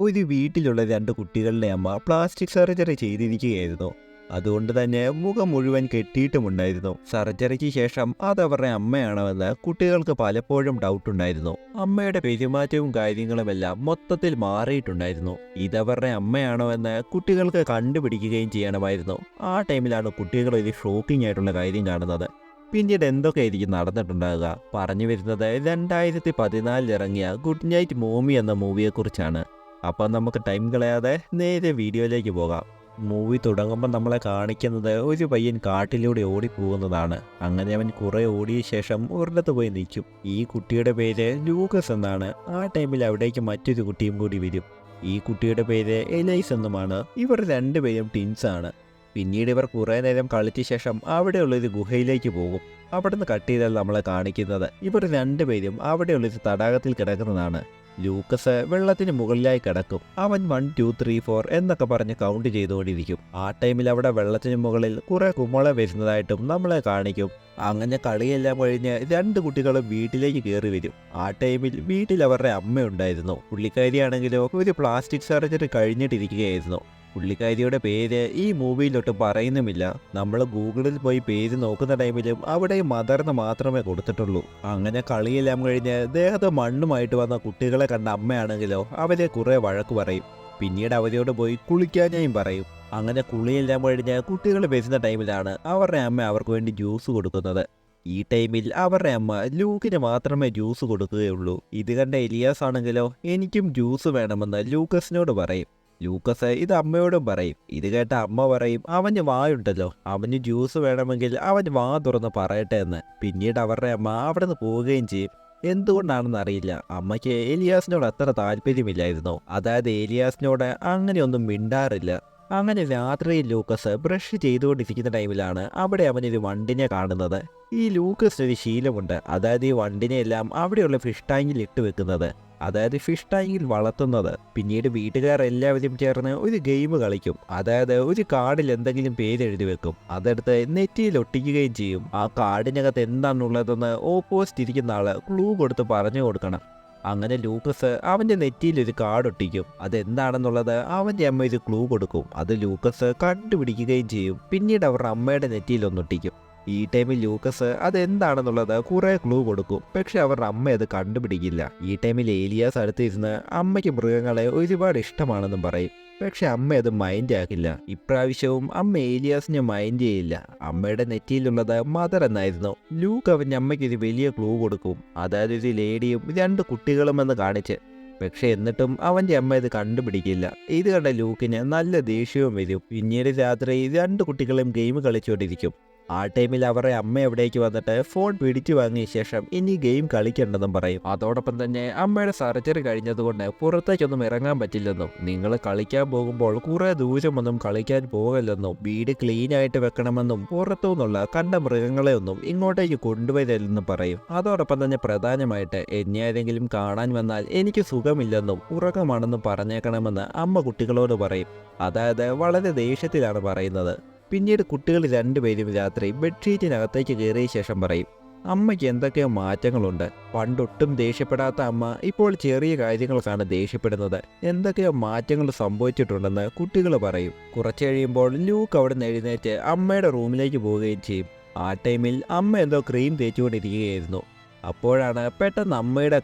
ഒരു വീട്ടിലുള്ള രണ്ട് കുട്ടികളുടെ അമ്മ പ്ലാസ്റ്റിക് സർജറി ചെയ്തിരിക്കുകയായിരുന്നു. അതുകൊണ്ട് തന്നെ മുഖം മുഴുവൻ കെട്ടിയിട്ടുമുണ്ടായിരുന്നു. സർജറിക്ക് ശേഷം അതവരുടെ അമ്മയാണെന്ന് കുട്ടികൾക്ക് പലപ്പോഴും ഡൗട്ടുണ്ടായിരുന്നു. അമ്മയുടെ പെരുമാറ്റവും കാര്യങ്ങളുമെല്ലാം മൊത്തത്തിൽ മാറിയിട്ടുണ്ടായിരുന്നു. ഇതവരുടെ അമ്മയാണോ എന്ന് കുട്ടികൾക്ക് കണ്ടുപിടിക്കുകയും ചെയ്യണമായിരുന്നു. ആ ടൈമിലാണ് കുട്ടികൾ ഒരു ഷോക്കിംഗ് ആയിട്ടുള്ള കാര്യം കാണുന്നത്. പിന്നീട് എന്തൊക്കെയായിരിക്കും നടന്നിട്ടുണ്ടാകുക? പറഞ്ഞു വരുന്നത് 2014 ഇറങ്ങിയ ഗുഡ് നൈറ്റ് മോമി എന്ന മൂവിയെക്കുറിച്ചാണ്. അപ്പം നമുക്ക് ടൈം കളയാതെ നേരെ വീഡിയോയിലേക്ക് പോകാം. മൂവി തുടങ്ങുമ്പോൾ നമ്മളെ കാണിക്കുന്നത് ഒരു പയ്യൻ കാട്ടിലൂടെ ഓടിപ്പോകുന്നതാണ്. അങ്ങനെ അവൻ കുറെ ഓടിയ ശേഷം ഒരിടത്ത് പോയി നിൽക്കും. ഈ കുട്ടിയുടെ പേര് ലൂക്കസ് എന്നാണ്. ആ ടൈമിൽ അവിടേക്ക് മറ്റൊരു കുട്ടിയും കൂടി വരും. ഈ കുട്ടിയുടെ പേര് എലൈസ് എന്നുമാണ്. ഇവർ രണ്ടുപേരും ടിൻസാണ്. പിന്നീട് ഇവർ കുറേ നേരം കളിച്ച ശേഷം അവിടെയുള്ളൊരു ഗുഹയിലേക്ക് പോകും. അവിടുന്ന് കട്ട് ചെയ്താൽ നമ്മളെ കാണിക്കുന്നത് ഇവർ രണ്ടുപേരും അവിടെയുള്ളൊരു തടാകത്തിൽ കിടക്കുന്നതാണ്. ലൂക്കസ് വെള്ളത്തിന് മുകളിലായി കിടക്കും. അവൻ 1 2 3 4 എന്നൊക്കെ പറഞ്ഞ് കൗണ്ട് ചെയ്തുകൊണ്ടിരിക്കും. ആ ടൈമിൽ അവിടെ വെള്ളത്തിന് മുകളിൽ കുറെ കുമള വരുന്നതായിട്ടും നമ്മളെ കാണിക്കും. അങ്ങനെ കളിയെല്ലാം കഴിഞ്ഞ് രണ്ട് കുട്ടികളും വീട്ടിലേക്ക് കയറി വരും. ആ ടൈമിൽ വീട്ടിൽ അവരുടെ അമ്മയുണ്ടായിരുന്നു. പുള്ളിക്കാരിയാണെങ്കിലോ ഒരു പ്ലാസ്റ്റിക് സർജറി കഴിഞ്ഞിട്ടിരിക്കുകയായിരുന്നു. പുള്ളിക്കാരിയുടെ പേര് ഈ മൂവിയിലൊട്ട് പറയുന്നുമില്ല. നമ്മൾ ഗൂഗിളിൽ പോയി പേര് നോക്കുന്ന ടൈമിലും അവിടെ മദർന്ന് മാത്രമേ കൊടുത്തിട്ടുള്ളൂ. അങ്ങനെ കളിയെല്ലാം കഴിഞ്ഞ് ദേഹത്ത് മണ്ണുമായിട്ട് വന്ന കുട്ടികളെ കണ്ട അമ്മയാണെങ്കിലോ അവരെ കുറെ വഴക്ക് പറയും. പിന്നീട് അവരോട് പോയി കുളിക്കാനായും പറയും. അങ്ങനെ കുളിയെല്ലാം കഴിഞ്ഞ് കുട്ടികൾ വരുന്ന ടൈമിലാണ് അവരുടെ അമ്മ അവർക്ക് വേണ്ടി ജ്യൂസ് കൊടുക്കുന്നത്. ഈ ടൈമിൽ അവരുടെ അമ്മ ലൂക്കിന് മാത്രമേ ജ്യൂസ് കൊടുക്കുകയുള്ളൂ. ഇത് കണ്ട എലിയാസ് ആണെങ്കിലോ എനിക്കും ജ്യൂസ് വേണമെന്ന് ലൂക്കസിനോട് പറയും. ലൂക്കസ് ഇത് അമ്മയോടും പറയും. ഇത് കേട്ട അമ്മ പറയും അവന് വായുണ്ടല്ലോ, അവന് ജ്യൂസ് വേണമെങ്കിൽ അവൻ വാ തുറന്ന് പറയട്ടെ എന്ന്. പിന്നീട് അവരുടെ അമ്മ അവിടെ നിന്ന് പോവുകയും ചെയ്യും. എന്തുകൊണ്ടാണെന്ന് അറിയില്ല, അമ്മയ്ക്ക് ഏലിയാസിനോട് അത്ര താല്പര്യമില്ലായിരുന്നു. അതായത് ഏലിയാസിനോട് അങ്ങനെയൊന്നും മിണ്ടാറില്ല. അങ്ങനെ രാത്രിയിൽ ലൂക്കസ് ബ്രഷ് ചെയ്തുകൊണ്ടിരിക്കുന്ന ടൈമിലാണ് അവിടെ അവനൊരു വണ്ടിനെ കാണുന്നത്. ഈ ലൂക്കസിനൊരു ശീലമുണ്ട്. അതായത് ഈ വണ്ടിനെയെല്ലാം അവിടെയുള്ള ഫിഷ് ടാങ്കിൽ ഇട്ട് വെക്കുന്നത്, അതായത് ഫിഷ് ടാങ്കിൽ വളർത്തുന്നത്. പിന്നീട് വീട്ടുകാർ എല്ലാവരും ചേർന്ന് ഒരു ഗെയിം കളിക്കും. അതായത് ഒരു കാർഡിൽ എന്തെങ്കിലും പേരെഴുതി വെക്കും. അതെടുത്ത് നെറ്റിയിൽ ഒട്ടിക്കുകയും ചെയ്യും. ആ കാർഡിനകത്ത് എന്താണുള്ളതെന്ന് ഓപ്പോസിറ്റ് ഇരിക്കുന്ന ആള് ക്ലൂ കൊടുത്ത് പറഞ്ഞു കൊടുക്കണം. അങ്ങനെ ലൂക്കസ് അവൻ്റെ നെറ്റിയിൽ ഒരു കാർഡ് ഒട്ടിക്കും. അതെന്താണെന്നുള്ളത് അവൻ്റെ അമ്മ ഒരു ക്ലൂ കൊടുക്കും. അത് ലൂക്കസ് കണ്ടുപിടിക്കുകയും ചെയ്യും. പിന്നീട് അവരുടെ അമ്മയുടെ നെറ്റിയിൽ ഒന്നൊട്ടിക്കും. ഈ ടൈമിൽ ലൂക്കസ് അതെന്താണെന്നുള്ളത് കുറേ ക്ലൂ കൊടുക്കും. പക്ഷെ അവരുടെ അമ്മ അത് കണ്ടുപിടിക്കില്ല. ഈ ടൈമിൽ ഏലിയാസ് അടുത്തിരുന്ന് അമ്മയ്ക്ക് മൃഗങ്ങളെ ഒരുപാട് ഇഷ്ടമാണെന്നും പറയും. പക്ഷെ അമ്മ അത് മൈൻഡ് ആക്കില്ല. ഇപ്രാവശ്യവും അമ്മ ഏലിയാസിനെ മൈൻഡ് ചെയ്യില്ല. അമ്മയുടെ നെറ്റിയിലുള്ളത് മദർ എന്നായിരുന്നു. ലൂക്ക് അവൻ്റെ അമ്മയ്ക്ക് ഒരു വലിയ ക്ലൂ കൊടുക്കും. അതായത് ഒരു ലേഡിയും 2 കുട്ടികളും എന്ന് കാണിച്ച്. പക്ഷെ എന്നിട്ടും അവൻ്റെ അമ്മ ഇത് കണ്ടുപിടിക്കില്ല. ഇത് കണ്ട ലൂക്കിന് നല്ല ദേഷ്യവും വരും. പിന്നീട് രാത്രി 2 കുട്ടികളും ഗെയിം കളിച്ചുകൊണ്ടിരിക്കും. ആ ടൈമിൽ അവരുടെ അമ്മ എവിടേക്ക് വന്നിട്ട് ഫോൺ പിടിച്ചു വാങ്ങിയ ശേഷം ഇനി ഗെയിം കളിക്കണ്ടെന്നും പറയും. അതോടൊപ്പം തന്നെ അമ്മയുടെ സർജറി കഴിഞ്ഞതുകൊണ്ട് പുറത്തേക്കൊന്നും ഇറങ്ങാൻ പറ്റില്ലെന്നും, നിങ്ങൾ കളിക്കാൻ പോകുമ്പോൾ കുറെ ദൂരമൊന്നും കളിക്കാൻ പോകല്ലെന്നും, വീട് ക്ലീൻ ആയിട്ട് വെക്കണമെന്നും, പുറത്തുനിന്നുള്ള കണ്ട മൃഗങ്ങളെ ഒന്നും ഇങ്ങോട്ടേക്ക് കൊണ്ടുവരില്ലെന്നും പറയും. അതോടൊപ്പം തന്നെ പ്രധാനമായിട്ട് എന്നെ ആരെങ്കിലും കാണാൻ വന്നാൽ എനിക്ക് സുഖമില്ലെന്നും ഉറക്കമാണെന്നും പറഞ്ഞേക്കണമെന്ന് അമ്മ കുട്ടികളോട് പറയും. അതായത് വളരെ ദേഷ്യത്തിലാണ് പറയുന്നത്. പിന്നീട് കുട്ടികൾ രണ്ടുപേരും രാത്രി ബെഡ്ഷീറ്റിനകത്തേക്ക് കയറിയ ശേഷം പറയും അമ്മയ്ക്ക് എന്തൊക്കെയോ മാറ്റങ്ങളുണ്ട്. പണ്ടൊട്ടും ദേഷ്യപ്പെടാത്ത അമ്മ ഇപ്പോൾ ചെറിയ കാര്യങ്ങൾക്കാണ് ദേഷ്യപ്പെടുന്നത്. എന്തൊക്കെയോ മാറ്റങ്ങൾ സംഭവിച്ചിട്ടുണ്ടെന്ന് കുട്ടികൾ പറയും. കുറച്ച് കഴിയുമ്പോൾ ലൂക്ക് അവിടെ നിന്ന് എഴുന്നേറ്റ് അമ്മയുടെ റൂമിലേക്ക് പോവുകയും ചെയ്യും. ആ ടൈമിൽ അമ്മ എന്തോ ക്രീം തേച്ചുകൊണ്ടിരിക്കുകയായിരുന്നു. അപ്പോഴാണ് പെട്ടെന്ന് അമ്മയുടെ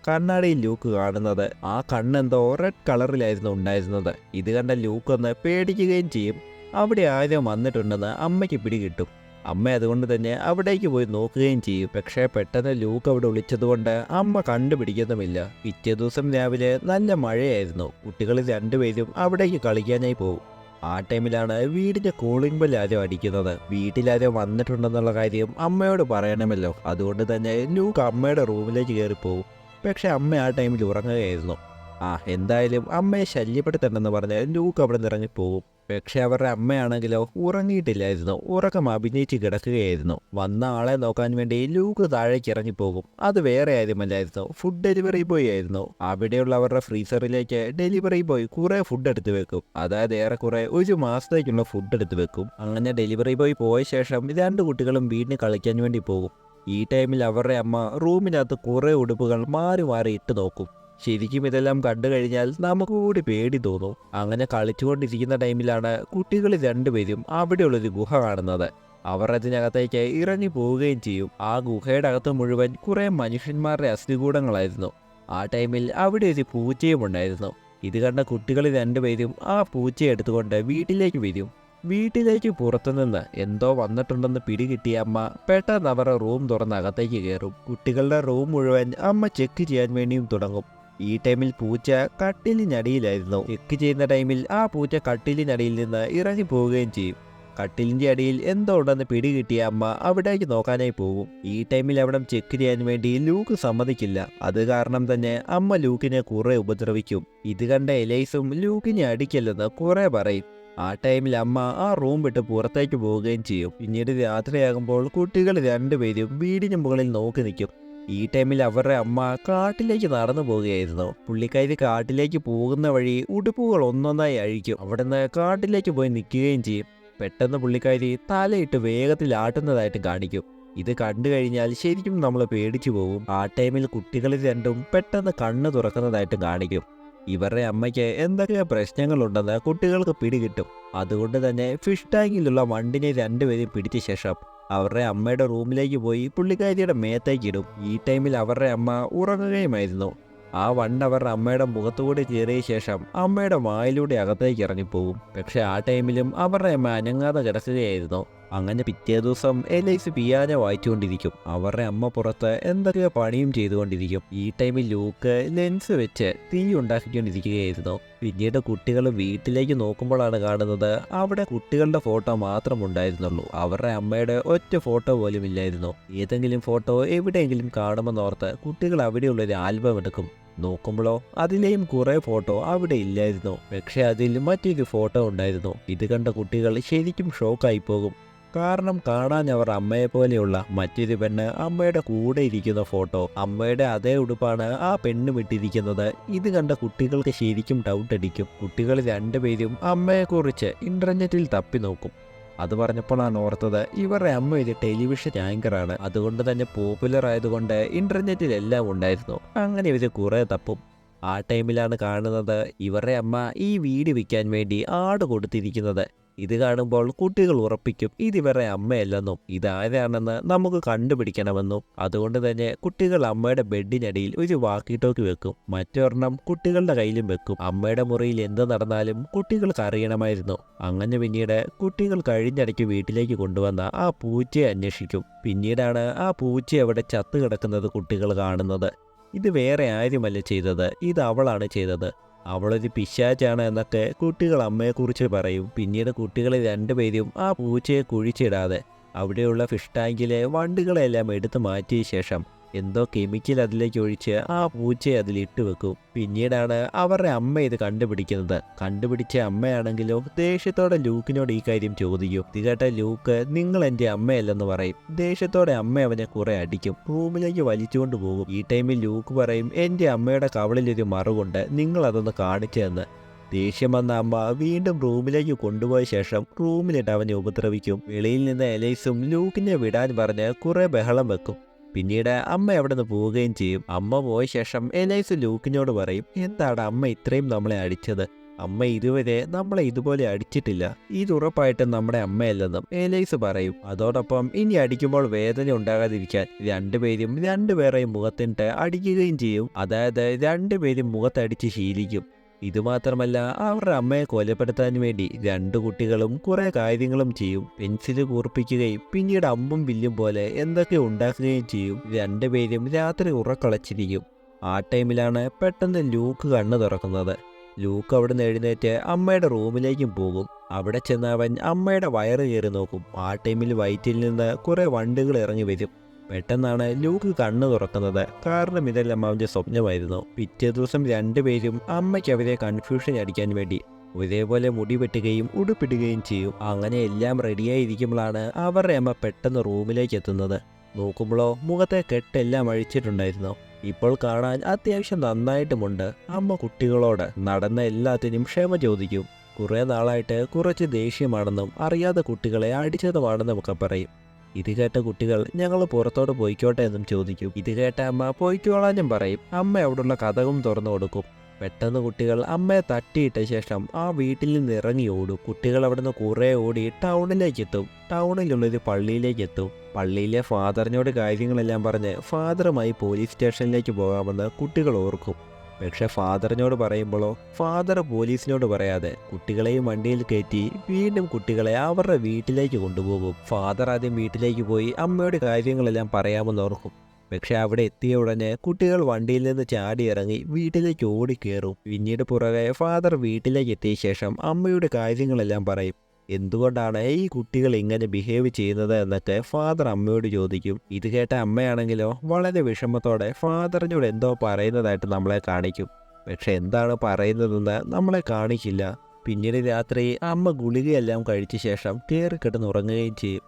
കണ്ണാടിയിൽ ലൂക്ക് കാണുന്നത്. ആ കണ്ണെന്തോ റെഡ് കളറിലായിരുന്നു ഉണ്ടായിരുന്നത്. ഇത് കണ്ട ലൂക്ക് ഒന്ന് പേടിക്കുകയും ചെയ്യും. അവിടെ ആരോ വന്നിട്ടുണ്ടെന്ന് അമ്മയ്ക്ക് പിടികിട്ടും. അമ്മ അതുകൊണ്ട് തന്നെ അവിടേക്ക് പോയി നോക്കുകയും ചെയ്യും. പക്ഷേ പെട്ടെന്ന് ലൂക്ക് അവിടെ വിളിച്ചതുകൊണ്ട് അമ്മ കണ്ടുപിടിക്കുന്നുമില്ല. പിറ്റേ ദിവസം രാവിലെ നല്ല മഴയായിരുന്നു. കുട്ടികൾ രണ്ടുപേരും അവിടേക്ക് കളിക്കാനായി പോകും. ആ ടൈമിലാണ് വീടിൻ്റെ കോളിംഗ് ബെൽ ആരോ അടിക്കുന്നത്. വീട്ടിലാരോ വന്നിട്ടുണ്ടെന്നുള്ള കാര്യം അമ്മയോട് പറയണമല്ലോ. അതുകൊണ്ട് തന്നെ ലൂക്ക് അമ്മയുടെ റൂമിലേക്ക് കയറിപ്പോവും. പക്ഷെ അമ്മ ആ ടൈമിൽ ഉറങ്ങുകയായിരുന്നു. എന്തായാലും അമ്മയെ ശല്യപ്പെടുത്തണ്ടെന്ന് പറഞ്ഞ് ലൂക്ക് അവിടെ നിന്ന് ഇറങ്ങിപ്പോവും. പക്ഷെ അവരുടെ അമ്മയാണെങ്കിലോ ഉറങ്ങിയിട്ടില്ലായിരുന്നു. ഉറക്കം അഭിനയിച്ച് കിടക്കുകയായിരുന്നു. വന്ന ആളെ നോക്കാൻ വേണ്ടി ലൂക്ക് താഴേക്ക് ഇറങ്ങിപ്പോകും. അത് വേറെ ആരുമല്ലായിരുന്നു, ഫുഡ് ഡെലിവറി ബോയ് ആയിരുന്നു. അവിടെയുള്ള അവരുടെ ഫ്രീസറിലേക്ക് ഡെലിവറി ബോയ് കുറെ ഫുഡ് എടുത്തു വെക്കും. അതായത് ഏറെക്കുറെ 1 മാസത്തേക്കുള്ള ഫുഡ് എടുത്തു വെക്കും. അങ്ങനെ ഡെലിവറി ബോയ് പോയ ശേഷം 2 കുട്ടികളും വീടിന് കളിക്കാൻ വേണ്ടി പോകും. ഈ ടൈമിൽ അവരുടെ അമ്മ റൂമിനകത്ത് കുറെ ഉടുപ്പുകൾ മാറി മാറി ഇട്ട് നോക്കും. ശരിക്കും ഇതെല്ലാം കണ്ടു കഴിഞ്ഞാൽ നമുക്ക് കൂടി പേടി തോന്നും. അങ്ങനെ കളിച്ചുകൊണ്ടിരിക്കുന്ന ടൈമിലാണ് കുട്ടികൾ രണ്ടുപേരും അവിടെയുള്ളൊരു ഗുഹ കാണുന്നത്. അവർ അതിനകത്തേക്ക് ഇറങ്ങി പോവുകയും ചെയ്യും. ആ ഗുഹയുടെ അകത്ത് മുഴുവൻ കുറേ മനുഷ്യന്മാരുടെ അസ്ഥികൂടങ്ങളായിരുന്നു. ആ ടൈമിൽ അവിടെ ഒരു പൂച്ചയും ഉണ്ടായിരുന്നു. ഇത് കണ്ട കുട്ടികൾ രണ്ടുപേരും ആ പൂച്ചയെ എടുത്തുകൊണ്ട് വീട്ടിലേക്ക് വരും. വീട്ടിലേക്ക് പുറത്തുനിന്ന് എന്തോ വന്നിട്ടുണ്ടെന്ന് പിടികിട്ടിയ അമ്മ പെട്ടെന്ന് അവരുടെ റൂം തുറന്ന് അകത്തേക്ക് കയറും. കുട്ടികളുടെ റൂം മുഴുവൻ അമ്മ ചെക്ക് ചെയ്യാൻ വേണ്ടിയും തുടങ്ങും. ഈ ടൈമിൽ പൂച്ച കട്ടിലിനടിയിലായിരുന്നു. ചെക്ക് ചെയ്യുന്ന ടൈമിൽ ആ പൂച്ച കട്ടിലിനടിയിൽ നിന്ന് ഇറങ്ങി പോവുകയും ചെയ്യും. കട്ടിലിൻ്റെ അടിയിൽ എന്തോ ഉണ്ടെന്ന് പിടികിട്ടിയ അമ്മ അവിടേക്ക് നോക്കാനായി പോകും. ഈ ടൈമിൽ അവിടെ ചെക്ക് ചെയ്യാൻ വേണ്ടി ലൂക്ക് സമ്മതിക്കില്ല. അത് കാരണം തന്നെ അമ്മ ലൂക്കിനെ കുറെ ഉപദ്രവിക്കും. ഇത് കണ്ട എലൈസും ലൂക്കിനെ അടിക്കല്ലെന്ന് കുറെ പറയും. ആ ടൈമിൽ അമ്മ ആ റൂം വിട്ട് പുറത്തേക്ക് പോവുകയും ചെയ്യും. പിന്നീട് രാത്രിയാകുമ്പോൾ കുട്ടികൾ രണ്ടുപേരും വീടിന് മുകളിൽ നോക്കി നിൽക്കും. ഈ ടൈമിൽ അവരുടെ അമ്മ കാട്ടിലേക്ക് നടന്നു പോവുകയായിരുന്നു. പുള്ളിക്കാരി കാട്ടിലേക്ക് പോകുന്ന വഴി ഉടുപ്പുകൾ ഒന്നൊന്നായി അഴിക്കും. അവിടുന്ന് കാട്ടിലേക്ക് പോയി നിൽക്കുകയും ചെയ്യും. പെട്ടെന്ന് പുള്ളിക്കാരി തലയിട്ട് വേഗത്തിൽ ആട്ടുന്നതായിട്ട് കാണിക്കും. ഇത് കണ്ടു കഴിഞ്ഞാൽ ശരിക്കും നമ്മൾ പേടിച്ചു പോകും. ആ ടൈമിൽ കുട്ടികൾ രണ്ടും പെട്ടെന്ന് കണ്ണ് തുറക്കുന്നതായിട്ട് കാണിക്കും. ഇവരുടെ അമ്മയ്ക്ക് എന്തൊക്കെ പ്രശ്നങ്ങളുണ്ടെന്ന് കുട്ടികൾക്ക് പിടികിട്ടും. അതുകൊണ്ട് തന്നെ ഫിഷ് ടാങ്കിലുള്ള വണ്ടിനെ രണ്ടുപേരും പിടിച്ച ശേഷം അവരുടെ അമ്മയുടെ റൂമിലേക്ക് പോയി പുള്ളിക്കാരിയുടെ മേത്തേക്കിടും. ഈ ടൈമിൽ അവരുടെ അമ്മ ഉറങ്ങുകയുമായിരുന്നു. ആ വണ്ട് അവരുടെ അമ്മയുടെ മുഖത്തുകൂടി കയറിയ ശേഷം അമ്മയുടെ വായിലൂടെ അകത്തേക്ക് ഇറങ്ങിപ്പോകും. പക്ഷെ ആ ടൈമിലും അവരുടെ അമ്മ അനങ്ങാതെ കിടക്കുകയായിരുന്നു. അങ്ങനെ പിറ്റേ ദിവസം എലൈസ് പിയാനോ വായിച്ചുകൊണ്ടിരിക്കും. അവരുടെ അമ്മ പുറത്ത് എന്തൊക്കെയോ പണിയും ചെയ്തുകൊണ്ടിരിക്കും. ഈ ടൈമിൽ ലൂക്ക് ലെൻസ് വെച്ച് തീ ഉണ്ടാക്കിക്കൊണ്ടിരിക്കുകയായിരുന്നു. പിന്നീട് കുട്ടികൾ വീട്ടിലേക്ക് നോക്കുമ്പോഴാണ് കാണുന്നത് അവിടെ കുട്ടികളുടെ ഫോട്ടോ മാത്രം ഉണ്ടായിരുന്നുള്ളൂ. അവരുടെ അമ്മയുടെ ഒറ്റ ഫോട്ടോ പോലും ഇല്ലായിരുന്നു. ഏതെങ്കിലും ഫോട്ടോ എവിടെയെങ്കിലും കാണുമെന്നോർത്ത് കുട്ടികൾ അവിടെയുള്ളൊരു ആൽബം എടുക്കും. നോക്കുമ്പോഴോ അതിലെയും കുറെ ഫോട്ടോ അവിടെ ഇല്ലായിരുന്നു. പക്ഷെ അതിൽ മറ്റൊരു ഫോട്ടോ ഉണ്ടായിരുന്നു. ഇത് കണ്ട കുട്ടികൾ ശരിക്കും ഷോക്കായി പോകും. കാരണം കാണാൻ അവർ അമ്മയെ പോലെയുള്ള മറ്റൊരു പെണ്ണ് അമ്മയുടെ കൂടെ ഇരിക്കുന്ന ഫോട്ടോ. അമ്മയുടെ അതേ ഉടുപ്പാണ് ആ പെണ്ണും ഇട്ടിരിക്കുന്നത്. ഇത് കണ്ട കുട്ടികൾക്ക് ശരിക്കും ഡൗട്ട് അടിക്കും. കുട്ടികൾ രണ്ടുപേരും അമ്മയെക്കുറിച്ച് ഇന്റർനെറ്റിൽ തപ്പി നോക്കും. അത് പറഞ്ഞപ്പോഴാണ് ഓർത്തത് ഇവരുടെ അമ്മ ഒരു ടെലിവിഷൻ ആങ്കറാണ്. അതുകൊണ്ട് തന്നെ പോപ്പുലർ ആയതുകൊണ്ട് ഇന്റർനെറ്റിലെല്ലാം ഉണ്ടായിരുന്നു. അങ്ങനെ ഇവർ കുറെ തപ്പും. ആ ടൈമിലാണ് കാണുന്നത് ഇവരുടെ അമ്മ ഈ വീട് വിൽക്കാൻ വേണ്ടി ആട് കൊടുത്തിരിക്കുന്നത്. ഇത് കാണുമ്പോൾ കുട്ടികൾ ഉറപ്പിക്കും ഇതിവരുടെ അമ്മയല്ലെന്നും ഇതാരാണെന്ന് നമുക്ക് കണ്ടുപിടിക്കണമെന്നും. അതുകൊണ്ട് തന്നെ കുട്ടികൾ അമ്മയുടെ ബെഡിനടിയിൽ ഒരു വാക്കി ടോക്കി വെക്കും. മറ്റൊരെണ്ണം കുട്ടികളുടെ കയ്യിലും വെക്കും. അമ്മയുടെ മുറിയിൽ എന്ത് നടന്നാലും കുട്ടികൾക്ക് അറിയണമായിരുന്നു. അങ്ങനെ പിന്നീട് കുട്ടികൾ കഴിഞ്ഞിടയ്ക്ക് വീട്ടിലേക്ക് കൊണ്ടുവന്ന ആ പൂച്ചയെ അന്വേഷിക്കും. പിന്നീടാണ് ആ പൂച്ച അവിടെ ചത്തു കിടക്കുന്നത് കുട്ടികൾ കാണുന്നത്. ഇത് വേറെ ആരുമല്ല ചെയ്തത്, ഇത് അവളാണ് ചെയ്തത്. അവളൊരു പിശാചാണ് എന്നൊക്കെ കുട്ടികൾ അമ്മയെക്കുറിച്ച് പറയും. പിന്നീട് കുട്ടികൾ രണ്ടുപേരും ആ പൂച്ചയെ കുഴിച്ചിടാതെ അവിടെയുള്ള ഫിഷ് ടാങ്കിലെ വണ്ടുകളെല്ലാം എടുത്തു മാറ്റിയ ശേഷം എന്തോ കെമിക്കൽ അതിലേക്ക് ഒഴിച്ച് ആ പൂച്ചയെ അതിലിട്ട് വെക്കും. പിന്നീടാണ് അവരുടെ അമ്മ ഇത് കണ്ടുപിടിക്കുന്നത്. കണ്ടുപിടിച്ച അമ്മയാണെങ്കിലോ ദേഷ്യത്തോടെ ലൂക്കിനോട് ഈ കാര്യം ചോദിക്കും. ഇത് കേട്ട ലൂക്ക് നിങ്ങൾ എൻ്റെ അമ്മയല്ലെന്ന് പറയും. ദേഷ്യത്തോടെ അമ്മ അവനെ കുറെ അടിക്കും. റൂമിലേക്ക് വലിച്ചുകൊണ്ട് പോകും. ഈ ടൈമിൽ ലൂക്ക് പറയും എൻ്റെ അമ്മയുടെ കവളിലൊരു മറുകൊണ്ട് നിങ്ങൾ അതൊന്ന് കാണിച്ചതെന്ന്. ദേഷ്യം വന്ന അമ്മ വീണ്ടും റൂമിലേക്ക് കൊണ്ടുപോയ ശേഷം റൂമിലിട്ട് അവനെ ഉപദ്രവിക്കും. വെളിയിൽ നിന്ന് എലൈസും ലൂക്കിനെ വിടാൻ പറഞ്ഞ് കുറെ ബഹളം വെക്കും. പിന്നീട് അമ്മ അവിടെ നിന്ന് പോവുകയും ചെയ്യും. അമ്മ പോയ ശേഷം എലൈസ് ലൂക്കിനോട് പറയും എന്താണ് അമ്മ ഇത്രയും നമ്മളെ അടിച്ചത്? അമ്മ ഇതുവരെ നമ്മളെ ഇതുപോലെ അടിച്ചിട്ടില്ല. ഇത് ഉറപ്പായിട്ടും നമ്മുടെ അമ്മയല്ലെന്നും എലൈസ് പറയും. അതോടൊപ്പം ഇനി അടിക്കുമ്പോൾ വേദന ഉണ്ടാകാതിരിക്കാൻ രണ്ടുപേരും രണ്ടുപേരെയും മുഖത്തിട്ട് അടിക്കുകയും ചെയ്യും. അതായത് രണ്ടുപേരും മുഖത്തടിച്ച് ശീലിക്കും. ഇതുമാത്രമല്ല അവരുടെ അമ്മയെ കൊലപ്പെടുത്താൻ വേണ്ടി രണ്ടു കുട്ടികളും കുറെ കാര്യങ്ങളും ചെയ്യും. പെൻസില് കൂർപ്പിക്കുകയും പിന്നീട് അമ്പും വില്ലും പോലെ എന്തൊക്കെ ഉണ്ടാക്കുകയും ചെയ്യും. രണ്ടുപേരും രാത്രി ഉറക്കളച്ചിരിക്കും. ആ ടൈമിലാണ് പെട്ടെന്ന് ലൂക്ക് കണ്ണു തുറക്കുന്നത്. ലൂക്ക് അവിടെ നിന്ന് എഴുന്നേറ്റ് അമ്മയുടെ റൂമിലേക്കും പോകും. അവിടെ ചെന്ന് അവൻ അമ്മയുടെ വയറ് കയറി നോക്കും. ആ ടൈമിൽ വയറ്റിൽ നിന്ന് കുറെ വണ്ടുകൾ ഇറങ്ങി വരും. പെട്ടെന്നാണ് ലൂക്ക് കണ്ണു തുറക്കുന്നത്. കാരണം ഇതെല്ലാം അവൻ്റെ സ്വപ്നമായിരുന്നു. പിറ്റേ ദിവസം രണ്ടുപേരും അമ്മയ്ക്ക് അവരെ കൺഫ്യൂഷൻ അടിക്കാൻ വേണ്ടി ഒരേപോലെ മുടി വെട്ടുകയും ഉടുപ്പിടുകയും ചെയ്യും. അങ്ങനെ എല്ലാം റെഡിയായിരിക്കുമ്പോഴാണ് അവരുടെ അമ്മ പെട്ടെന്ന് റൂമിലേക്ക് എത്തുന്നത്. നോക്കുമ്പോഴോ മുഖത്തെ കെട്ടെല്ലാം അഴിച്ചിട്ടുണ്ടായിരുന്നു. ഇപ്പോൾ കാണാൻ അത്യാവശ്യം നന്നായിട്ടുമുണ്ട്. അമ്മ കുട്ടികളോട് നടന്ന എല്ലാത്തിനും ക്ഷമ ചോദിക്കും. കുറേ നാളായിട്ട് കുറച്ച് ദേഷ്യമാണെന്നും അറിയാതെ കുട്ടികളെ അടിച്ചതുമാണെന്നും ഒക്കെ പറയും. ഇത് കേട്ട കുട്ടികൾ ഞങ്ങൾ പുറത്തോട്ട് പോയിക്കോട്ടെ എന്നും ചോദിക്കും. ഇത് കേട്ട അമ്മ പോയിക്കോളാനും പറയും. അമ്മ അവിടുള്ള കതകും തുറന്നു കൊടുക്കും. പെട്ടെന്ന് കുട്ടികൾ അമ്മയെ തട്ടിയിട്ട ശേഷം ആ വീട്ടിൽ നിന്ന് ഇറങ്ങി ഓടും. കുട്ടികൾ അവിടുന്ന് കുറേ ഓടി ടൗണിലേക്ക് എത്തും. ടൗണിലുള്ളൊരു പള്ളിയിലേക്ക് എത്തും. പള്ളിയിലെ ഫാദറിനോട് കാര്യങ്ങളെല്ലാം പറഞ്ഞ് ഫാദറുമായി പോലീസ് സ്റ്റേഷനിലേക്ക് പോകാമെന്ന് കുട്ടികൾ ഓർക്കും. പക്ഷെ ഫാദറിനോട് പറയുമ്പോഴോ ഫാദർ പോലീസിനോട് പറയാതെ കുട്ടികളെയും വണ്ടിയിൽ കയറ്റി വീണ്ടും കുട്ടികളെ അവരുടെ വീട്ടിലേക്ക് കൊണ്ടുപോകും. ഫാദർ ആദ്യം വീട്ടിലേക്ക് പോയി അമ്മയോട് കാര്യങ്ങളെല്ലാം പറയാമെന്ന് ഓർക്കും. പക്ഷെ അവിടെ എത്തിയ ഉടനെ കുട്ടികൾ വണ്ടിയിൽ നിന്ന് ചാടിയിറങ്ങി വീട്ടിലേക്ക് ഓടിക്കേറും. പിന്നീട് പുറകെ ഫാദർ വീട്ടിലേക്ക് എത്തിയ ശേഷം അമ്മയുടെ കാര്യങ്ങളെല്ലാം പറയും. എന്തുകൊണ്ടാണ് ഈ കുട്ടികൾ ഇങ്ങനെ ബിഹേവ് ചെയ്യുന്നത് എന്നൊക്കെ ഫാദർ അമ്മയോട് ചോദിക്കും. ഇത് കേട്ട അമ്മയാണെങ്കിലോ വളരെ വിഷമത്തോടെ ഫാദറിനോട് എന്തോ പറയുന്നതായിട്ട് നമ്മളെ കാണിക്കും. പക്ഷെ എന്താണ് പറയുന്നതെന്ന് നമ്മളെ കാണിക്കില്ല. പിന്നീട് രാത്രി അമ്മ ഗുളികയെല്ലാം കഴിച്ച ശേഷം കയറി കിടന്നുറങ്ങുകയും ചെയ്യും.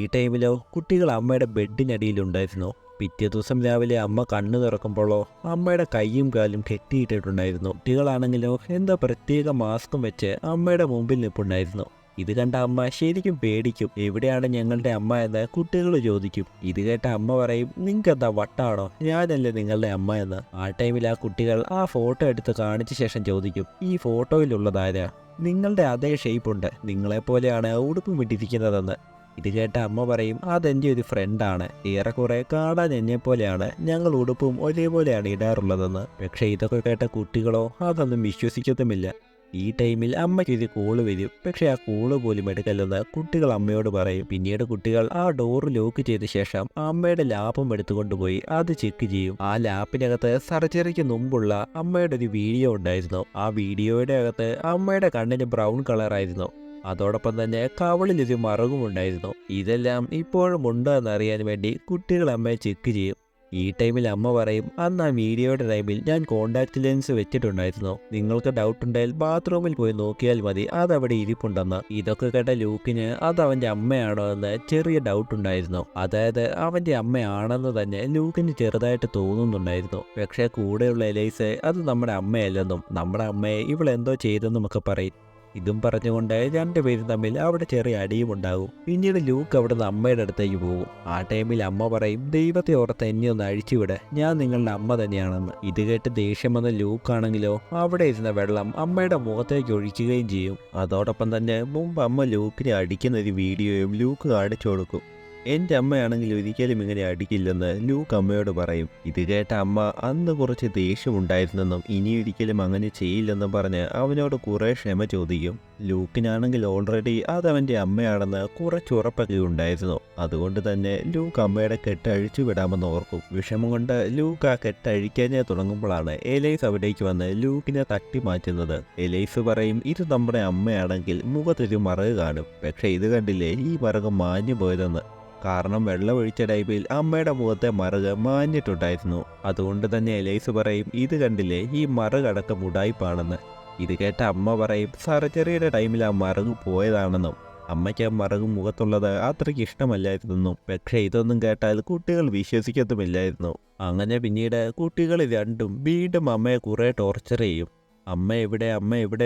ഈ ടൈമിലോ കുട്ടികൾ അമ്മയുടെ ബെഡിനടിയിലുണ്ടായിരുന്നു. പിറ്റേ ദിവസം രാവിലെ അമ്മ കണ്ണു തുറക്കുമ്പോഴോ അമ്മയുടെ കൈയും കാലും കെട്ടിയിട്ടിട്ടുണ്ടായിരുന്നു. കുട്ടികളാണെങ്കിലോ എന്തോ പ്രത്യേക മാസ്കും വെച്ച് അമ്മയുടെ മുമ്പിൽ നിൽപ്പുണ്ടായിരുന്നു. ഇത് കണ്ട അമ്മ ശരിക്കും പേടിക്കും. എവിടെയാണ് ഞങ്ങളുടെ അമ്മ എന്ന് കുട്ടികൾ ചോദിക്കും. ഇത് കേട്ട അമ്മ പറയും, നിങ്ങൾക്ക് എന്താ വട്ടാണോ, ഞാനല്ലേ നിങ്ങളുടെ അമ്മ എന്ന്. ആ ടൈമിൽ ആ കുട്ടികൾ ആ ഫോട്ടോ എടുത്ത് കാണിച്ച ശേഷം ചോദിക്കും, ഈ ഫോട്ടോയിലുള്ളതാരാ? നിങ്ങളുടെ അതേ ഷേപ്പുണ്ട്, നിങ്ങളെപ്പോലെയാണ് ഉടുപ്പും ഇട്ടിരിക്കുന്നതെന്ന്. ഇത് കേട്ട അമ്മ പറയും, അതെൻ്റെ ഒരു ഫ്രണ്ടാണ്, ഏറെക്കുറെ കാണാൻ എന്നെപ്പോലെയാണ്, ഞങ്ങൾ ഉടുപ്പും ഒരേപോലെയാണ് ഇടാറുള്ളതെന്ന്. പക്ഷേ ഇതൊക്കെ കേട്ട കുട്ടികളോ അതൊന്നും വിശ്വസിക്കത്തുമില്ല. ഈ ടൈമിൽ അമ്മയ്ക്കൊരു കോള് വരും. പക്ഷെ ആ കോള് പോലും എടുക്കല്ലെന്ന് കുട്ടികൾ അമ്മയോട് പറയും. പിന്നീട് കുട്ടികൾ ആ ഡോർ ലോക്ക് ചെയ്ത ശേഷം അമ്മയുടെ ലാപ്പും എടുത്തുകൊണ്ടുപോയി അത് ചെക്ക് ചെയ്യും. ആ ലാപ്പിനകത്ത് സർജറിക്ക് മുമ്പുള്ള അമ്മയുടെ ഒരു വീഡിയോ ഉണ്ടായിരുന്നു. ആ വീഡിയോയുടെ അകത്ത് അമ്മയുടെ കണ്ണിന് ബ്രൗൺ കളറായിരുന്നു. അതോടൊപ്പം തന്നെ കവളിലൊരു മറുകുമുണ്ടായിരുന്നു. ഇതെല്ലാം ഇപ്പോഴും ഉണ്ടോ എന്നറിയാൻ വേണ്ടി കുട്ടികൾ അമ്മയെ ചെക്ക് ചെയ്യും. ഈ ടൈമിൽ അമ്മ പറയും, അന്ന് ആ വീഡിയോയുടെ ടൈമിൽ ഞാൻ കോണ്ടാക്ട് ലെൻസ് വെച്ചിട്ടുണ്ടായിരുന്നു, നിങ്ങൾക്ക് ഡൗട്ട് ഉണ്ടെങ്കിൽ ബാത്റൂമിൽ പോയി നോക്കിയാൽ മതി, അതവിടെ ഇരിപ്പുണ്ടെന്ന്. ഇതൊക്കെ കേട്ട ലൂക്കിന് അത് അവൻ്റെ അമ്മയാണോ എന്ന് ചെറിയ ഡൗട്ട് ഉണ്ടായിരുന്നു. അതായത് അവൻ്റെ അമ്മയാണെന്ന് തന്നെ ലൂക്കിന് ചെറുതായിട്ട് തോന്നുന്നുണ്ടായിരുന്നു. പക്ഷേ കൂടെയുള്ള എലൈസ് അത് നമ്മുടെ അമ്മയല്ലെന്നും നമ്മുടെ അമ്മയെ ഇവളെന്തോ ചെയ്തെന്നുമൊക്കെ പറയും. ഇതും പറഞ്ഞുകൊണ്ട് രണ്ടുപേരും തമ്മിൽ അവിടെ ചെറിയ അടിയും ഉണ്ടാകും. പിന്നീട് ലൂക്ക് അവിടെ നിന്ന് അമ്മയുടെ അടുത്തേക്ക് പോകും. ആ ടൈമിൽ അമ്മ പറയും, ദൈവത്തെ ഓർത്ത് എന്നെ ഒന്ന് അഴിച്ചുവിട്, ഞാൻ നിങ്ങളുടെ അമ്മ തന്നെയാണെന്ന്. ഇത് കേട്ട് ദേഷ്യം വന്ന ലൂക്കാണെങ്കിലോ അവിടെ ഇരുന്ന വെള്ളം അമ്മയുടെ മുഖത്തേക്ക് ഒഴിക്കുകയും ചെയ്യും. അതോടൊപ്പം തന്നെ മുമ്പ് അമ്മ ലൂക്കിനെ അടിക്കുന്ന ഒരു വീഡിയോയും ലൂക്ക് കാണിച്ചു കൊടുക്കും. എൻ്റെ അമ്മയാണെങ്കിൽ ഒരിക്കലും ഇങ്ങനെ അടിക്കില്ലെന്ന് ലൂക്ക് അമ്മയോട് പറയും. ഇത് കേട്ട അമ്മ അന്ന് കുറച്ച് ദേഷ്യമുണ്ടായിരുന്നെന്നും ഇനിയൊരിക്കലും അങ്ങനെ ചെയ്യില്ലെന്നും പറഞ്ഞ് അവനോട് കുറേ ക്ഷമ ചോദിക്കും. ലൂക്കിനാണെങ്കിൽ ഓൾറെഡി അതവൻ്റെ അമ്മയാണെന്ന് കുറച്ച് ഉറപ്പൊക്കെ ഉണ്ടായിരുന്നു. അതുകൊണ്ട് തന്നെ ലൂക്ക് അമ്മയുടെ കെട്ട് അഴിച്ചു വിടാമെന്ന് ഓർക്കും. വിഷമം കൊണ്ട് ലൂക്ക് ആ കെട്ട് അഴിക്കാനേ തുടങ്ങുമ്പോഴാണ് എലൈസ് അവിടേക്ക് വന്ന് ലൂക്കിനെ തട്ടി മാറ്റുന്നത്. എലൈസ് പറയും, ഇത് നമ്മുടെ അമ്മയാണെങ്കിൽ മുഖത്തൊരു മറക് കാണും, പക്ഷെ ഇത് കണ്ടില്ലേ ഈ മറക് മാഞ്ഞു പോയതെന്ന്. കാരണം വെള്ളമൊഴിച്ച ടൈമിൽ അമ്മയുടെ മുഖത്തെ മറുക് മാഞ്ഞിട്ടുണ്ടായിരുന്നു. അതുകൊണ്ട് തന്നെ എലൈസ് പറയും, ഇത് കണ്ടില്ലേ ഈ മറുകടക്കം ഉടായിപ്പാണെന്ന്. ഇത് കേട്ട അമ്മ പറയും, സർജറിയുടെ ടൈമിൽ ആ മറുക് പോയതാണെന്നും അമ്മയ്ക്ക് ആ മറുക് മുഖത്തുള്ളത് അത്രയ്ക്ക് ഇഷ്ടമല്ലായിരുന്നെന്നും. പക്ഷേ ഇതൊന്നും കേട്ടാൽ കുട്ടികൾ വിശ്വസിക്കത്തുമില്ലായിരുന്നു. അങ്ങനെ പിന്നീട് കുട്ടികൾ രണ്ടും വീണ്ടും അമ്മയെ കുറേ ടോർച്ചർ ചെയ്യും. അമ്മ എവിടെ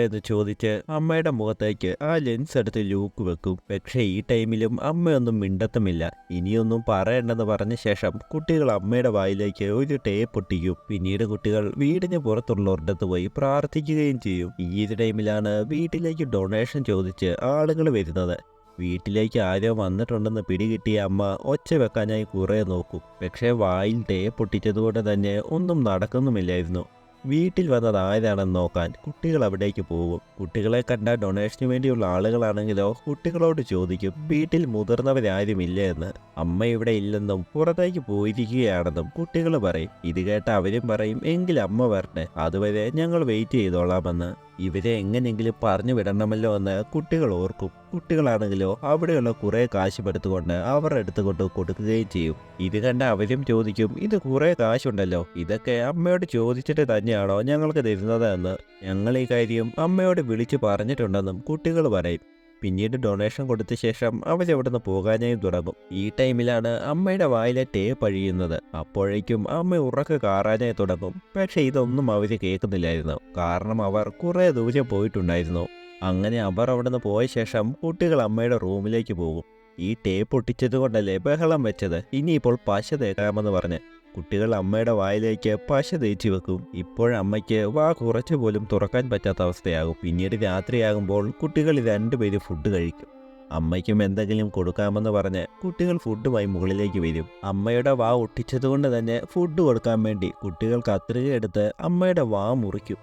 എന്ന് ചോദിച്ച് അമ്മയുടെ മുഖത്തേക്ക് ആ ലെൻസ് എടുത്ത് ലൂക്ക് വെക്കും. പക്ഷേ ഈ ടൈമിലും അമ്മയൊന്നും മിണ്ടത്തുമില്ല. ഇനിയൊന്നും പറയണ്ടെന്ന് പറഞ്ഞ ശേഷം കുട്ടികൾ അമ്മയുടെ വായിലേക്ക് ഒരു ടേപ്പ് ഒട്ടിക്കും. പിന്നീട് കുട്ടികൾ വീടിന് പുറത്തുള്ള ഒരിടത്ത് പോയി പ്രാർത്ഥിക്കുകയും ചെയ്യും. ഈ ടൈമിലാണ് വീട്ടിലേക്ക് ഡൊണേഷൻ ചോദിച്ച് ആളുകൾ വരുന്നത്. വീട്ടിലേക്ക് ആരോ വന്നിട്ടുണ്ടെന്ന് പിടികിട്ടിയ അമ്മ ഒച്ച വെക്കാനായി കുറേ നോക്കും. പക്ഷേ വായിൽ ടേപ്പ് ഒട്ടിച്ചതുകൊണ്ട് തന്നെ ഒന്നും നടക്കുന്നുമില്ലായിരുന്നു. വീട്ടിൽ വന്നത് ആരാണെന്ന് നോക്കാൻ കുട്ടികൾ അവിടേക്ക് പോകും. കുട്ടികളെ കണ്ട ഡൊണേഷന് വേണ്ടിയുള്ള ആളുകളാണെങ്കിലോ കുട്ടികളോട് ചോദിക്കും, വീട്ടിൽ മുതിർന്നവരാരുമില്ല എന്ന്. അമ്മ ഇവിടെ ഇല്ലെന്നും പുറത്തേക്ക് പോയിരിക്കുകയാണെന്നും കുട്ടികൾ പറയും. ഇത് കേട്ട അവരും പറയും, എങ്കിൽ അമ്മ വരട്ടെ, അതുവരെ ഞങ്ങൾ വെയിറ്റ് ചെയ്തോളാമെന്ന്. ഇവരെ എങ്ങനെയെങ്കിലും പറഞ്ഞു വിടണമല്ലോ എന്ന് കുട്ടികൾ ഓർക്കും. കുട്ടികളാണെങ്കിലോ അവിടെയുള്ള കുറേ കാശ് എടുത്തുകൊണ്ട് അവരുടെ അടുത്ത് കൊണ്ട് കൊടുക്കുകയും ചെയ്യും. ഇത് കണ്ട അവരും ചോദിക്കും, ഇത് കുറേ കാശുണ്ടല്ലോ, ഇതൊക്കെ അമ്മയോട് ചോദിച്ചിട്ട് തന്നെയാണോ ഞങ്ങൾക്ക് തരുന്നത് എന്ന്. ഞങ്ങൾ ഈ കാര്യം അമ്മയോട് വിളിച്ചു പറഞ്ഞിട്ടുണ്ടെന്നും കുട്ടികൾ പറയും. പിന്നീട് ഡൊണേഷൻ കൊടുത്ത ശേഷം അവരവിടുന്ന് പോകാനായി തുടങ്ങും. ഈ ടൈമിലാണ് അമ്മയുടെ വായിലെ ടേപ്പ് അഴിയുന്നത്. അപ്പോഴേക്കും അമ്മ ഉറക്കെ കാറാനായി തുടങ്ങും. പക്ഷെ ഇതൊന്നും അവർ കേൾക്കുന്നില്ലായിരുന്നു. കാരണം അവർ കുറേ ദൂരം പോയിട്ടുണ്ടായിരുന്നു. അങ്ങനെ അവർ അവിടുന്ന് പോയ ശേഷം കുട്ടികൾ അമ്മയുടെ റൂമിലേക്ക് പോകും. ഈ ടേപ്പ് ഒട്ടിച്ചത് കൊണ്ടല്ലേ ബഹളം വെച്ചത്, ഇനിയിപ്പോൾ പശ തേക്കാമെന്ന് പറഞ്ഞ് കുട്ടികൾ അമ്മയുടെ വായിലേക്ക് പശ തേച്ച് വെക്കും. ഇപ്പോഴമ്മയ്ക്ക് വാ കുറച്ചു പോലും തുറക്കാൻ പറ്റാത്ത അവസ്ഥയാകും. പിന്നീട് രാത്രിയാകുമ്പോൾ കുട്ടികൾ രണ്ടുപേരും ഫുഡ് കഴിക്കും. അമ്മയ്ക്കും എന്തെങ്കിലും കൊടുക്കാമെന്ന് പറഞ്ഞ് കുട്ടികൾ ഫുഡുമായി മുകളിലേക്ക് വരും. അമ്മയുടെ വാ ഒട്ടിച്ചതുകൊണ്ട് തന്നെ ഫുഡ് കൊടുക്കാൻ വേണ്ടി കുട്ടികൾ കത്രിക എടുത്ത് അമ്മയുടെ വാ മുറിക്കും.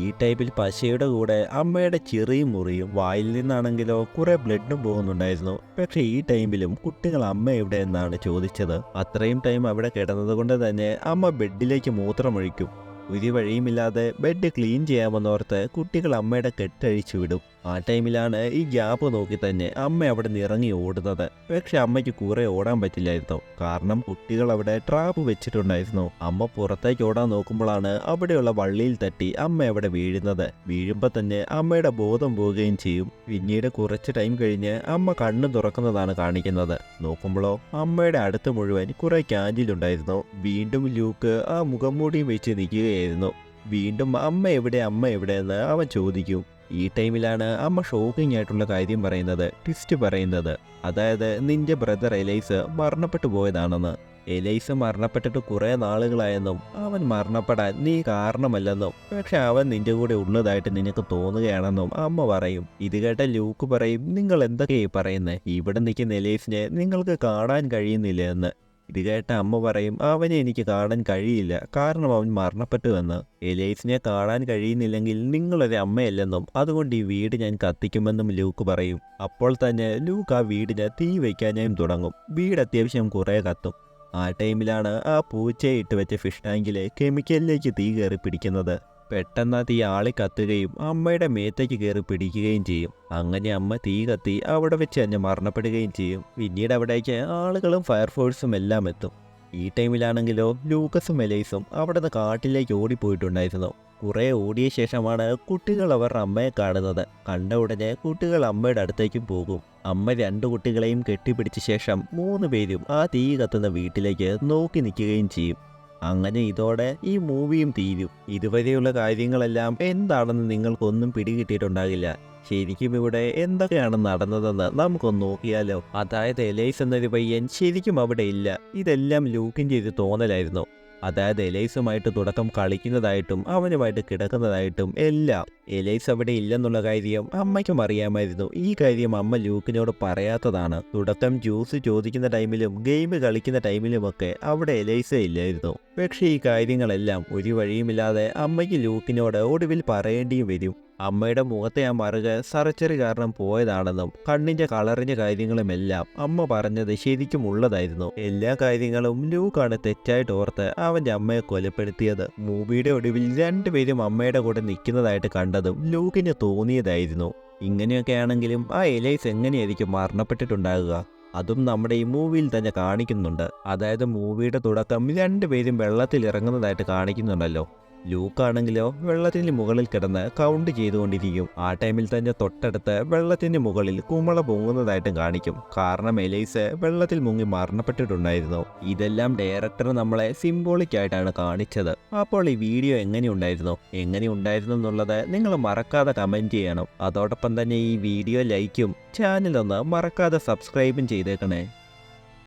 ഈ ടൈപ്പിൽ പശയുടെ കൂടെ അമ്മയുടെ ചെറിയും മുറിയും. വായിൽ നിന്നാണെങ്കിലോ കുറെ ബ്ലഡും പോകുന്നുണ്ടായിരുന്നു. പക്ഷെ ഈ ടൈമിലും കുട്ടികൾ അമ്മ എവിടെ എന്നാണ് ചോദിച്ചത്. അത്രയും ടൈം അവിടെ കിടന്നതുകൊണ്ട് തന്നെ അമ്മ ബെഡിലേക്ക് മൂത്രമൊഴിക്കും. ഒരു വഴിയുമില്ലാതെ ബെഡ് ക്ലീൻ ചെയ്യാമെന്നോർത്ത് കുട്ടികൾ അമ്മയുടെ കെട്ടഴിച്ചു വിടും. ആ ടൈമിലാണ് ഈ ഗ്യാപ്പ് നോക്കി തന്നെ അമ്മ അവിടെ നിന്ന് ഇറങ്ങി ഓടുന്നത്. പക്ഷെ അമ്മയ്ക്ക് കുറെ ഓടാൻ പറ്റില്ലായിരുന്നു, കാരണം കുട്ടികൾ അവിടെ ട്രാപ്പ് വെച്ചിട്ടുണ്ടായിരുന്നു. അമ്മ പുറത്തേക്ക് ഓടാൻ നോക്കുമ്പോഴാണ് അവിടെയുള്ള വള്ളിയിൽ തട്ടി അമ്മ അവിടെ വീഴുന്നത്. വീഴുമ്പോൾ തന്നെ അമ്മയുടെ ബോധം പോവുകയും ചെയ്യും. പിന്നീട് കുറച്ച് ടൈം കഴിഞ്ഞ് അമ്മ കണ്ണു തുറക്കുന്നതാണ് കാണിക്കുന്നത്. നോക്കുമ്പോഴോ അമ്മയുടെ അടുത്ത് മുഴുവൻ കുറെ ക്യാൻഡിലുണ്ടായിരുന്നു. വീണ്ടും ലൂക്ക് ആ മുഖംമൂടിയും വെച്ച് നിൽക്കുകയായിരുന്നു. വീണ്ടും അമ്മ എവിടെ എന്ന് അവൻ ചോദിക്കും. ഈ ടൈമിലാണ് അമ്മ ഷോക്കിംഗ് ആയിട്ടുള്ള കാര്യം പറയുന്നത്, ട്വിസ്റ്റ് പറയുന്നത്. അതായത് നിന്റെ ബ്രദർ എലൈസ് മരണപ്പെട്ടു പോയതാണെന്ന്. എലൈസ് മരണപ്പെട്ടിട്ട് കുറെ നാളുകളായെന്നും അവൻ മരണപ്പെടാൻ നീ കാരണമല്ലെന്നും പക്ഷെ അവൻ നിന്റെ കൂടെ ഉള്ളതായിട്ട് നിനക്ക് തോന്നുകയാണെന്നും അമ്മ പറയും. ഇത് കേട്ട ലൂക്ക് പറയും, നിങ്ങൾ എന്തൊക്കെയായി പറയുന്നത്? ഇവിടെ നിൽക്കുന്ന എലൈസിനെ നിങ്ങൾക്ക് കാണാൻ കഴിയുന്നില്ല എന്ന്. ഇത് കേട്ട അമ്മ പറയും, അവനെ എനിക്ക് കാണാൻ കഴിയില്ല, കാരണം അവൻ മരണപ്പെട്ടുവെന്ന്. എലൈസിനെ കാണാൻ കഴിയുന്നില്ലെങ്കിൽ നിങ്ങളൊരു അമ്മയല്ലെന്നും അതുകൊണ്ട് ഈ വീട് ഞാൻ കത്തിക്കുമെന്നും ലൂക്ക് പറയും. അപ്പോൾ തന്നെ ലൂക്ക് ആ വീടിന് തീ വയ്ക്കാനും തുടങ്ങും. വീട് അത്യാവശ്യം കുറേ കത്തും. ആ ടൈമിലാണ് ആ പൂച്ചയെ ഇട്ട് വെച്ച ഫിഷ് ടാങ്കിലെ കെമിക്കലിലേക്ക് തീ കയറി പിടിക്കുന്നത്. പെട്ടെന്ന് തീ ആളി കത്തുകയും അമ്മയുടെ മേത്തേക്ക് കയറി പിടിക്കുകയും ചെയ്യും. അങ്ങനെ അമ്മ തീ കത്തി അവിടെ വെച്ച് തന്നെ മരണപ്പെടുകയും ചെയ്യും. പിന്നീട് അവിടേക്ക് ആളുകളും ഫയർഫോഴ്സും എല്ലാം എത്തും. ഈ ടൈമിലാണെങ്കിലോ ലൂക്കസും എലൈസും അവിടെ നിന്ന് കാട്ടിലേക്ക് ഓടിപ്പോയിട്ടുണ്ടായിരുന്നു. കുറെ ഓടിയ ശേഷമാണ് കുട്ടികൾ അവരുടെ അമ്മയെ കാണുന്നത്. കണ്ട ഉടനെ കുട്ടികൾ അമ്മയുടെ അടുത്തേക്കും പോകും. അമ്മ രണ്ടു കുട്ടികളെയും കെട്ടിപ്പിടിച്ച ശേഷം 3 പേരും ആ തീ കത്തുന്ന വീട്ടിലേക്ക് നോക്കി നിൽക്കുകയും ചെയ്യും. അങ്ങനെ ഇതോടെ ഈ മൂവിയും തീരും. ഇതുവരെയുള്ള കാര്യങ്ങളെല്ലാം എന്താണെന്ന് നിങ്ങൾക്കൊന്നും പിടികിട്ടിയിട്ടുണ്ടാകില്ല. ശരിക്കും ഇവിടെ എന്തൊക്കെയാണ് നടന്നതെന്ന് നമുക്കൊന്ന് നോക്കിയാലോ. അതായത് എലൈസ് എന്നൊരു പയ്യൻ ശരിക്കും അവിടെ ഇല്ല. ഇതെല്ലാം ലൂക്കിൻ്റെ ഒരു തോന്നലായിരുന്നു. അതായത് എലൈസുമായിട്ട് തുടക്കം കളിക്കുന്നതായിട്ടും അവനുമായിട്ട് കിടക്കുന്നതായിട്ടും എല്ലാം. എലൈസ് അവിടെ ഇല്ലെന്നുള്ള കാര്യം അമ്മയ്ക്കും അറിയാമായിരുന്നു. ഈ കാര്യം അമ്മ ലൂക്കിനോട് പറയാത്തതാണ്. തുടക്കം ജ്യൂസ് ചോദിക്കുന്ന ടൈമിലും ഗെയിം കളിക്കുന്ന ടൈമിലുമൊക്കെ അവിടെ എലൈസേ ഇല്ലായിരുന്നു. പക്ഷേ ഈ കാര്യങ്ങളെല്ലാം ഒരു വഴിയുമില്ലാതെ അമ്മയ്ക്ക് ലൂക്കിനോട് ഒടുവിൽ പറയേണ്ടിയും വരും. അമ്മയുടെ മുഖത്തെ ആ മറുക സർജറി കാരണം പോയതാണെന്നും കണ്ണിന്റെ കളറിന്റെ കാര്യങ്ങളുമെല്ലാം അമ്മ പറഞ്ഞത് ശരിക്കും ഉള്ളതായിരുന്നു. എല്ലാ കാര്യങ്ങളും ലൂക്കാണ് തെറ്റായിട്ട് ഓർത്ത് അവന്റെ അമ്മയെ കൊലപ്പെടുത്തിയത്. മൂവിയുടെ ഒടുവിൽ രണ്ടുപേരും അമ്മയുടെ കൂടെ നിൽക്കുന്നതായിട്ട് കണ്ടതും ലൂക്കിന് തോന്നിയതായിരുന്നു. ഇങ്ങനെയൊക്കെയാണെങ്കിലും ആ എലൈസ് എങ്ങനെയായിരിക്കും മരണപ്പെട്ടിട്ടുണ്ടാകുക? അതും നമ്മുടെ ഈ മൂവിയിൽ തന്നെ കാണിക്കുന്നുണ്ട്. അതായത് മൂവിയുടെ തുടക്കം രണ്ടുപേരും വെള്ളത്തിൽ ഇറങ്ങുന്നതായിട്ട് കാണിക്കുന്നുണ്ടല്ലോ. ലൂക്കാണെങ്കിലോ വെള്ളത്തിന് മുകളിൽ കിടന്ന് കൗണ്ട് ചെയ്തുകൊണ്ടിരിക്കും. ആ ടൈമിൽ തന്നെ തൊട്ടടുത്ത് വെള്ളത്തിന് മുകളിൽ കുമള പൊങ്ങുന്നതായിട്ടും കാണിക്കും. കാരണം എലൈസ് വെള്ളത്തിൽ മുങ്ങി മരണപ്പെട്ടിട്ടുണ്ടായിരുന്നു. ഇതെല്ലാം ഡയറക്ടർ നമ്മളെ സിംബോളിക് ആയിട്ടാണ് കാണിച്ചത്. അപ്പോൾ ഈ വീഡിയോ എങ്ങനെയുണ്ടായിരുന്നു എന്നുള്ളത് നിങ്ങൾ മറക്കാതെ കമൻറ്റ് ചെയ്യണം. അതോടൊപ്പം തന്നെ ഈ വീഡിയോ ലൈക്കും ചാനലൊന്ന് മറക്കാതെ സബ്സ്ക്രൈബും ചെയ്തേക്കണേ.